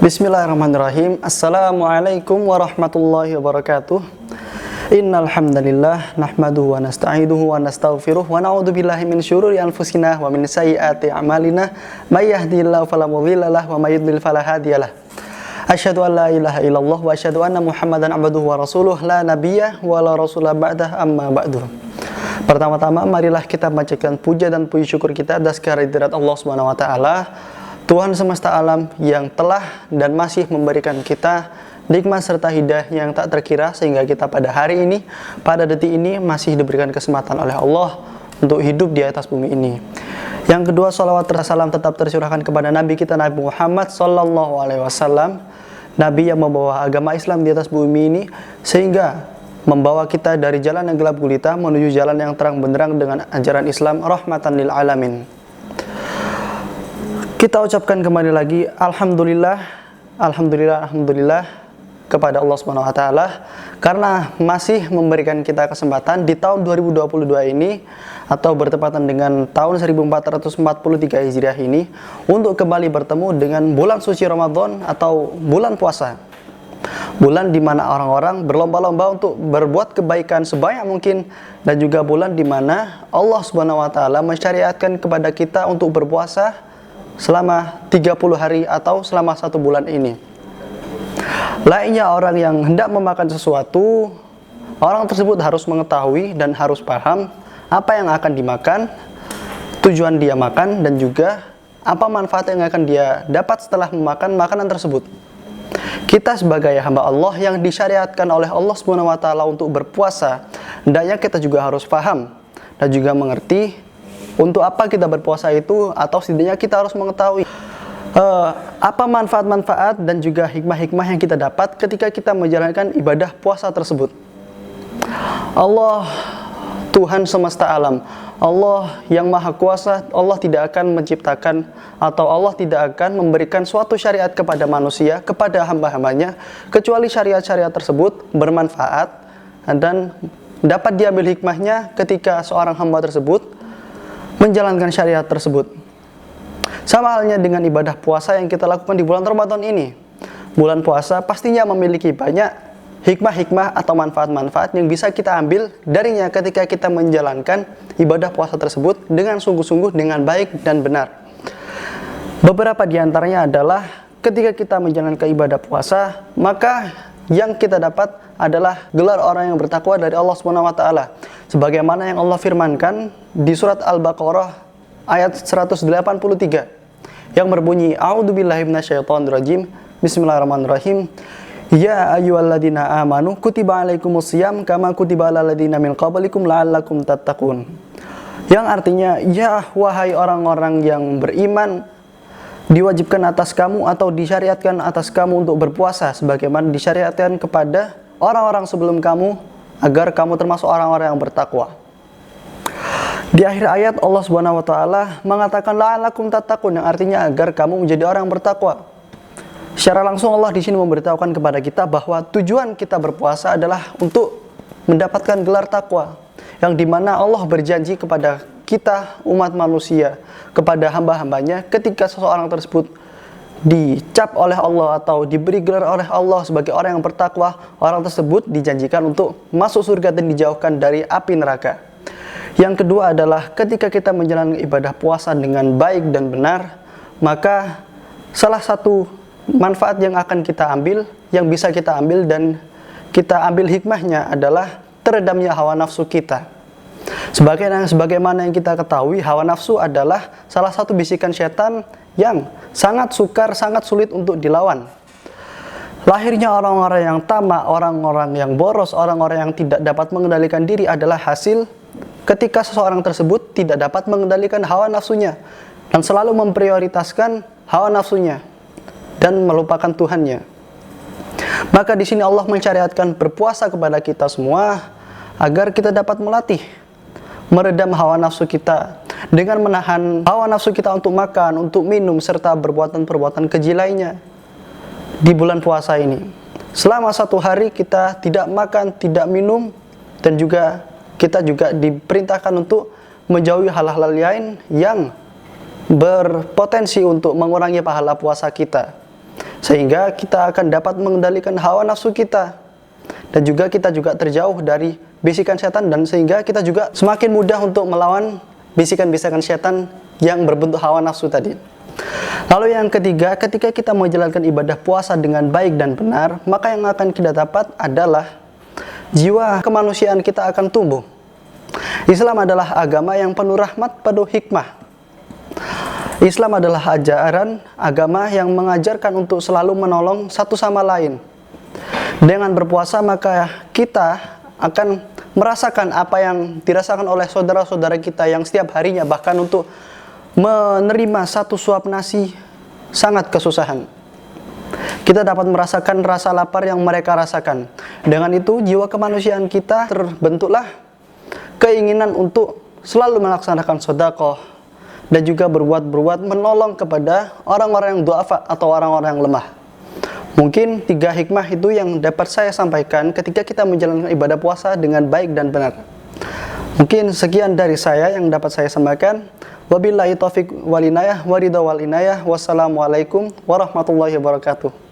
Bismillahirrahmanirrahim. Assalamualaikum warahmatullahi wabarakatuh. Innal hamdalillah nahmaduhu wa nasta'inuhu wa nastaghfiruh wa na'udzu billahi min syururi anfusina wa min sayyiati a'malina may yahdihillahu fala mudhilla lahu wa may yudlil fala hadiyalah. Asyhadu an la ilaha illallah wa asyhadu anna Muhammadan abduhu wa rasuluh la nabiyya wa la rasulah ba'dah amma ba'du. Pertama-tama marilah kita panjatkan puja dan puji syukur kita atas kehadirat Allah Subhanahu wa taala, Tuhan semesta alam yang telah dan masih memberikan kita nikmat serta hidayah yang tak terkira sehingga kita pada hari ini, pada detik ini masih diberikan kesempatan oleh Allah untuk hidup di atas bumi ini. Yang kedua, salawat dan salam tetap tercurahkan kepada Nabi kita Nabi Muhammad Sallallahu Alaihi Wasallam, Nabi yang membawa agama Islam di atas bumi ini sehingga membawa kita dari jalan yang gelap gulita menuju jalan yang terang benderang dengan ajaran Islam rahmatan lil alamin. Kita ucapkan kembali lagi Alhamdulillah kepada Allah Subhanahu wa taala karena masih memberikan kita kesempatan di tahun 2022 ini atau bertepatan dengan tahun 1443 Hijriah ini untuk kembali bertemu dengan bulan suci Ramadan atau bulan puasa. Bulan di mana orang-orang berlomba-lomba untuk berbuat kebaikan sebanyak mungkin, dan juga bulan di mana Allah Subhanahu wa taala mensyariatkan kepada kita untuk berpuasa selama 30 hari atau selama 1 bulan ini. Lainnya orang yang hendak memakan sesuatu, orang tersebut harus mengetahui dan harus paham apa yang akan dimakan, tujuan dia makan, dan juga apa manfaat yang akan dia dapat setelah memakan makanan tersebut. Kita sebagai hamba Allah yang disyariatkan oleh Allah Subhanahu wa taala untuk berpuasa, hendaknya kita juga harus paham dan juga mengerti untuk apa kita berpuasa itu, atau setidaknya kita harus mengetahui apa manfaat-manfaat dan juga hikmah-hikmah yang kita dapat ketika kita menjalankan ibadah puasa tersebut. Allah Tuhan semesta alam, Allah yang maha kuasa, Allah tidak akan menciptakan atau Allah tidak akan memberikan suatu syariat kepada manusia, kepada hamba-hambanya, kecuali syariat-syariat tersebut bermanfaat dan dapat diambil hikmahnya ketika seorang hamba tersebut menjalankan syariat tersebut. Sama halnya dengan ibadah puasa yang kita lakukan di bulan Ramadan ini. Bulan puasa pastinya memiliki banyak hikmah-hikmah atau manfaat-manfaat yang bisa kita ambil darinya ketika kita menjalankan ibadah puasa tersebut dengan sungguh-sungguh, dengan baik dan benar. Beberapa di antaranya adalah ketika kita menjalankan ibadah puasa, maka yang kita dapat adalah gelar orang yang bertakwa dari Allah Subhanahu wa taala. Sebagaimana yang Allah firmankan di surat Al-Baqarah ayat 183 yang berbunyi, A'udzubillahi minasyaitonirrajim. Bismillahirrahmanirrahim. Ya ayyuhalladzina amanu kutiba alaikumusiyam kama kutiba alal ladzina min qablikum la'allakum tattaqun. Yang artinya, ya wahai orang-orang yang beriman, diwajibkan atas kamu atau disyariatkan atas kamu untuk berpuasa sebagaimana disyariatkan kepada orang-orang sebelum kamu agar kamu termasuk orang-orang yang bertakwa. Di akhir ayat Allah Subhanahu wa taala mengatakan la'allakum tattaqun, yang artinya agar kamu menjadi orang yang bertakwa. Secara langsung Allah di sini memberitahukan kepada kita bahwa tujuan kita berpuasa adalah untuk mendapatkan gelar takwa, yang dimana Allah berjanji kepada kita umat manusia, kepada hamba-hambanya, ketika seseorang tersebut dicap oleh Allah atau diberi gelar oleh Allah sebagai orang yang bertakwa, orang tersebut dijanjikan untuk masuk surga dan dijauhkan dari api neraka. Yang kedua adalah ketika kita menjalankan ibadah puasa dengan baik dan benar, maka salah satu manfaat yang akan kita ambil, yang bisa kita ambil dan kita ambil hikmahnya adalah teredamnya hawa nafsu kita. Sebagaimana yang kita ketahui, hawa nafsu adalah salah satu bisikan setan yang sangat sukar, sangat sulit untuk dilawan. Lahirnya orang-orang yang tamak, orang-orang yang boros, orang-orang yang tidak dapat mengendalikan diri adalah hasil ketika seseorang tersebut tidak dapat mengendalikan hawa nafsunya dan selalu memprioritaskan hawa nafsunya dan melupakan Tuhannya. Maka di sini Allah mensyariatkan berpuasa kepada kita semua agar kita dapat melatih, meredam hawa nafsu kita dengan menahan hawa nafsu kita untuk makan, untuk minum, serta perbuatan-perbuatan keji lainnya di bulan puasa ini. Selama 1 hari kita tidak makan, tidak minum, dan juga kita juga diperintahkan untuk menjauhi hal-hal lain yang berpotensi untuk mengurangi pahala puasa kita. sehingga kita akan dapat mengendalikan hawa nafsu kita, dan juga kita juga terjauh dari bisikan setan, dan sehingga kita juga semakin mudah untuk melawan bisikan-bisikan setan yang berbentuk hawa nafsu tadi. Lalu yang ketiga, ketika kita menjalankan ibadah puasa dengan baik dan benar, maka yang akan kita dapat adalah jiwa kemanusiaan kita akan tumbuh. Islam adalah agama yang penuh rahmat, penuh hikmah. Islam adalah ajaran agama yang mengajarkan untuk selalu menolong satu sama lain. Dengan berpuasa maka kita akan merasakan apa yang dirasakan oleh saudara-saudara kita yang setiap harinya bahkan untuk menerima satu suap nasi sangat kesusahan. Kita dapat merasakan rasa lapar yang mereka rasakan. Dengan itu jiwa kemanusiaan kita terbentuklah keinginan untuk selalu melaksanakan sedekah dan juga berbuat menolong kepada orang-orang yang du'afa atau orang-orang yang lemah. Mungkin 3 hikmah itu yang dapat saya sampaikan ketika kita menjalankan ibadah puasa dengan baik dan benar. Mungkin sekian dari saya yang dapat saya sampaikan. Wabillahi taufiq wal inayah, waridha wal inayah. Wassalamualaikum warahmatullahi wabarakatuh.